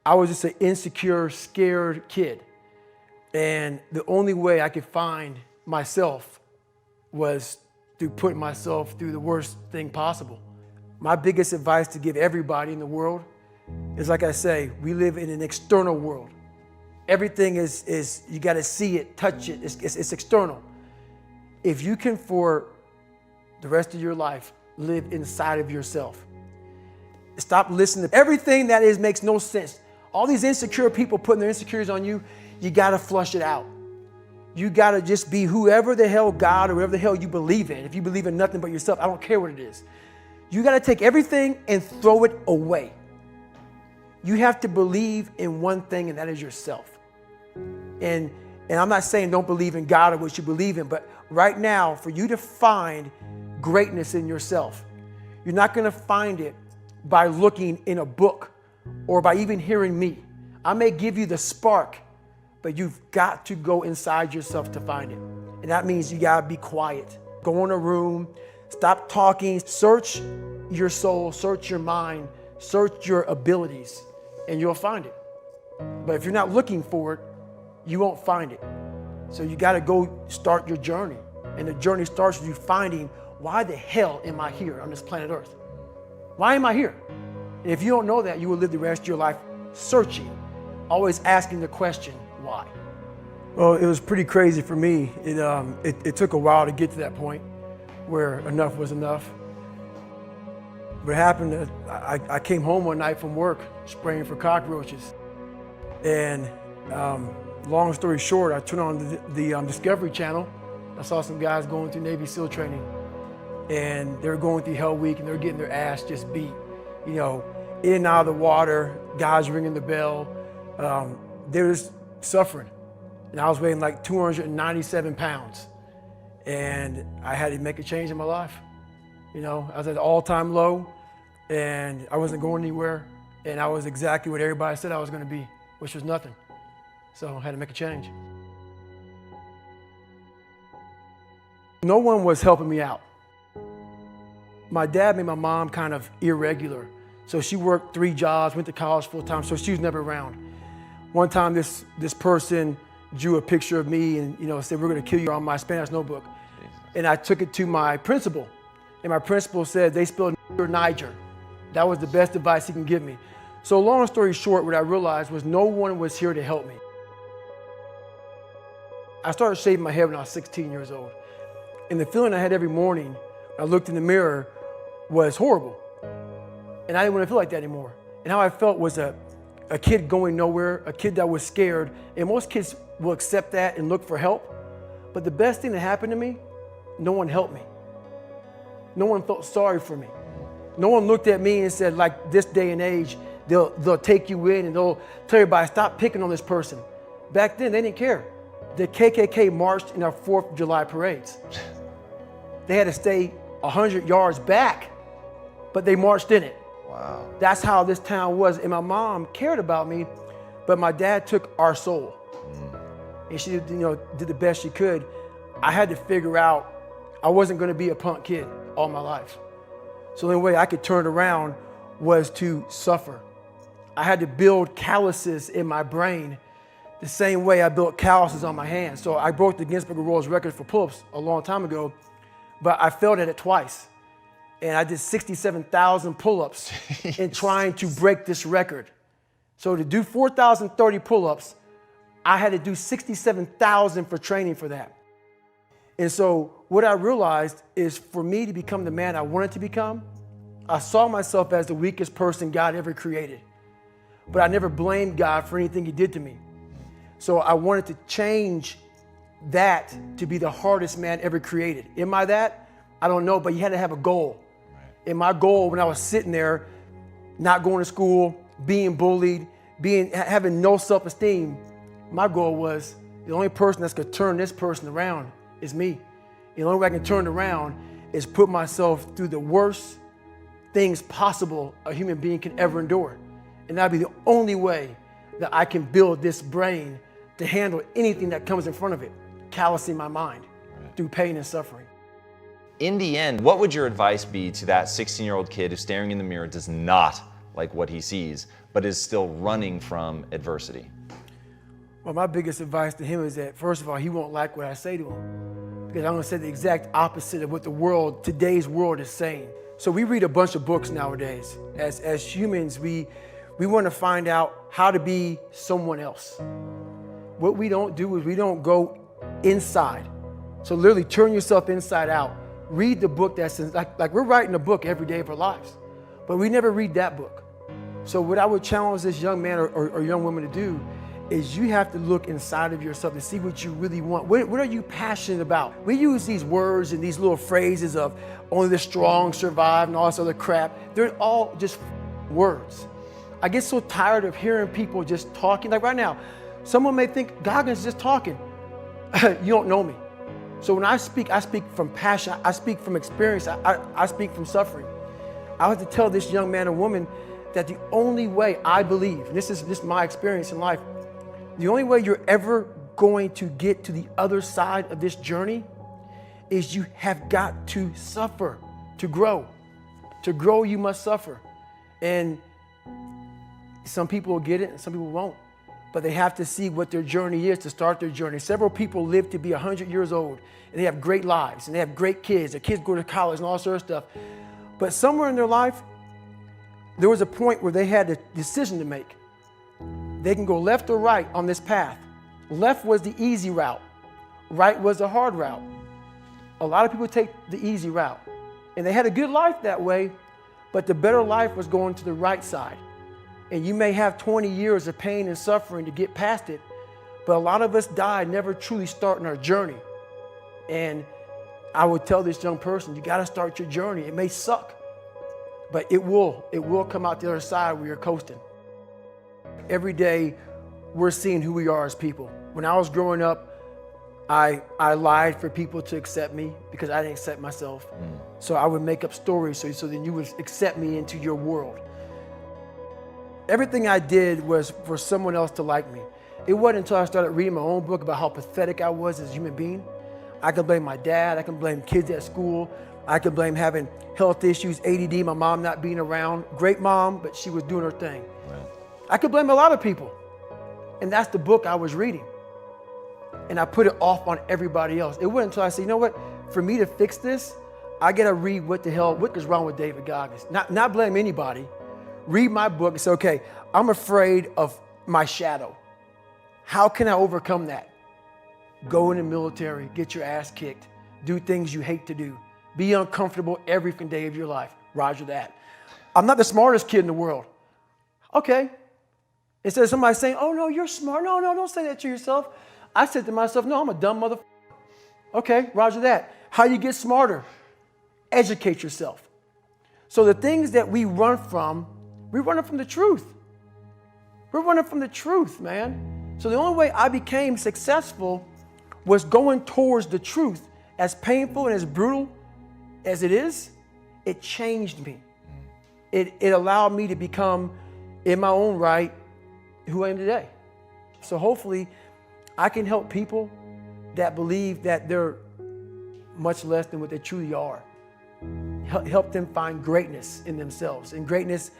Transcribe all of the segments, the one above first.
I was just an insecure, scared kid. And the only way I could find myself was through putting myself through the worst thing possible. My biggest advice to give everybody in the world is, like I say, we live in an external world. Everything is you got to see it, touch it, it's external. If you can, for the rest of your life, live inside of yourself, stop listening to everything that makes no sense. All these insecure people putting their insecurities on you, you got to flush it out. You got to just be whoever the hell God or whatever the hell you believe in. If you believe in nothing but yourself, I don't care what it is. You got to take everything and throw it away. You have to believe in one thing, and that is yourself. And I'm not saying don't believe in God or what you believe in, but right now, for you to find greatness in yourself, you're not going to find it by looking in a book or by even hearing me. I may give you the spark, but you've got to go inside yourself to find it. And that means you got to be quiet. Go in a room, stop talking, search your soul, search your mind, search your abilities, and you'll find it. But if you're not looking for it, you won't find it. So you got to go start your journey. And the journey starts with you finding, why the hell am I here on this planet Earth? Why am I here? And if you don't know that, you will live the rest of your life searching, always asking the question, why? Well, it was pretty crazy for me. It took a while to get to that point where enough was enough. What happened, I came home one night from work spraying for cockroaches. And long story short, I turned on the Discovery Channel. I saw some guys going through Navy SEAL training. And they were going through Hell Week and they were getting their ass just beat. You know, in and out of the water, guys ringing the bell. They were just suffering. And I was weighing like 297 pounds. And I had to make a change in my life. You know, I was at an all-time low and I wasn't going anywhere. And I was exactly what everybody said I was going to be, which was nothing. So I had to make a change. No one was helping me out. My dad made my mom kind of irregular. So she worked 3 jobs, went to college full time, so she was never around. One time this person drew a picture of me and said, "We're gonna kill you," on my Spanish notebook. And I took it to my principal. And my principal said, "They spelled Niger." That was the best advice he can give me. So long story short, what I realized was no one was here to help me. I started shaving my head when I was 16 years old. And the feeling I had every morning when I looked in the mirror was horrible. And I didn't want to feel like that anymore. And how I felt was a kid going nowhere, a kid that was scared. And most kids will accept that and look for help. But the best thing that happened to me, no one helped me. No one felt sorry for me. No one looked at me and said, like this day and age, they'll take you in and they'll tell everybody, stop picking on this person. Back then, they didn't care. The KKK marched in our 4th of July parades. They had to stay 100 yards back, but they marched in it. Wow. That's how this town was. And my mom cared about me, but my dad took our soul. And she did the best she could. I had to figure out I wasn't going to be a punk kid all my life. So the only way I could turn it around was to suffer. I had to build calluses in my brain the same way I built calluses on my hands. So I broke the Guinness Book of World Records for pull-ups a long time ago, but I failed at it twice. And I did 67,000 pull-ups in trying to break this record. So to do 4,030 pull-ups, I had to do 67,000 for training for that. And so what I realized is for me to become the man I wanted to become, I saw myself as the weakest person God ever created. But I never blamed God for anything he did to me. So I wanted to change that to be the hardest man ever created. Am I that? I don't know, but you had to have a goal. And my goal when I was sitting there, not going to school, being bullied, having no self-esteem, my goal was the only person that's gonna turn this person around is me. And the only way I can turn it around is put myself through the worst things possible a human being can ever endure. And that'd be the only way that I can build this brain to handle anything that comes in front of it, callousing my mind through pain and suffering. In the end, what would your advice be to that 16-year-old kid who's staring in the mirror, does not like what he sees? but is still running from adversity? Well, my biggest advice to him is that, first of all, he won't like what I say to him, because I'm going to say the exact opposite of what today's world is saying. So we read a bunch of books nowadays. As humans, we want to find out how to be someone else. What we don't do is we don't go inside. So literally turn yourself inside out. Read the book that's like we're writing a book every day of our lives, but we never read that book. So what I would challenge this young man or young woman to do is you have to look inside of yourself to see what you really want. What are you passionate about? We use these words and these little phrases of only the strong survive and all this other crap. They're all just words. I get so tired of hearing people just talking. Like right now, someone may think Goggins is just talking. You don't know me. So when I speak from passion. I speak from experience. I speak from suffering. I have to tell this young man or woman that the only way I believe, and this is my experience in life, the only way you're ever going to get to the other side of this journey is you have got to suffer to grow. To grow, you must suffer. And some people will get it and some people won't. But they have to see what their journey is to start their journey. Several people live to be 100 years old and they have great lives and they have great kids. Their kids go to college and all sorts of stuff. But somewhere in their life, there was a point where they had a decision to make. They can go left or right on this path. Left was the easy route. Right was the hard route. A lot of people take the easy route. And they had a good life that way, but the better life was going to the right side. And you may have 20 years of pain and suffering to get past it, but a lot of us die never truly starting our journey. And I would tell this young person, you gotta start your journey. It may suck, but it will come out the other side where you're coasting. Every day, we're seeing who we are as people. When I was growing up, I lied for people to accept me because I didn't accept myself. So I would make up stories so then you would accept me into your world. Everything I did was for someone else to like me. It wasn't until I started reading my own book about how pathetic I was as a human being. I could blame my dad, I can blame kids at school, I could blame having health issues, ADD, my mom not being around. Great mom, but she was doing her thing. Right. I could blame a lot of people. And that's the book I was reading. And I put it off on everybody else. It wasn't until I said, you know what, for me to fix this, I gotta read what is wrong with David Goggins. Not blame anybody. Read my book and say, okay, I'm afraid of my shadow. How can I overcome that? Go in the military, get your ass kicked, do things you hate to do, be uncomfortable every day of your life. Roger that. I'm not the smartest kid in the world. Okay. Instead of somebody saying, oh no, you're smart. No, don't say that to yourself. I said to myself, no, I'm a dumb motherfucker. Okay, roger that. How you get smarter? Educate yourself. So the things that we run from the truth. We're running from the truth, man. So the only way I became successful was going towards the truth. As painful and as brutal as it is, it changed me. It allowed me to become, in my own right, who I am today. So hopefully I can help people that believe that they're much less than what they truly are. Help them find greatness in themselves. And greatness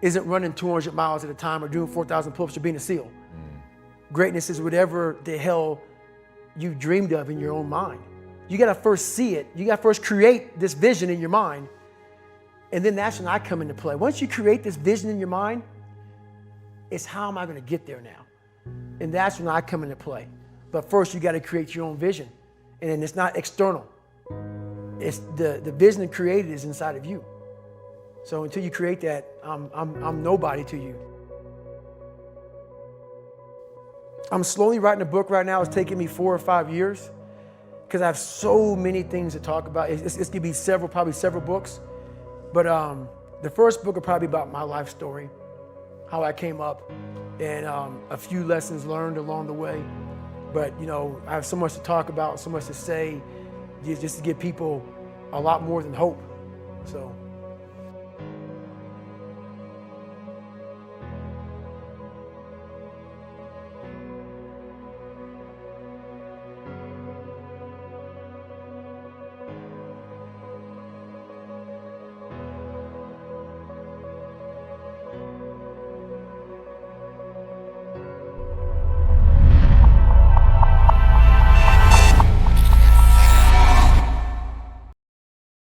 isn't running 200 miles at a time or doing 4,000 pull-ups or being a SEAL. Greatness is whatever the hell you dreamed of in your own mind. You gotta first see it. You gotta first create this vision in your mind. And then that's when I come into play. Once you create this vision in your mind, it's how am I gonna get there now? And that's when I come into play. But first you gotta create your own vision. And then it's not external. It's the vision created is inside of you. So until you create that, I'm nobody to you. I'm slowly writing a book right now. It's taking me 4 or 5 years because I have so many things to talk about. It's gonna be probably several books. But the first book will probably be about my life story, how I came up, and a few lessons learned along the way. But you know, I have so much to talk about, so much to say, just to give people a lot more than hope. So.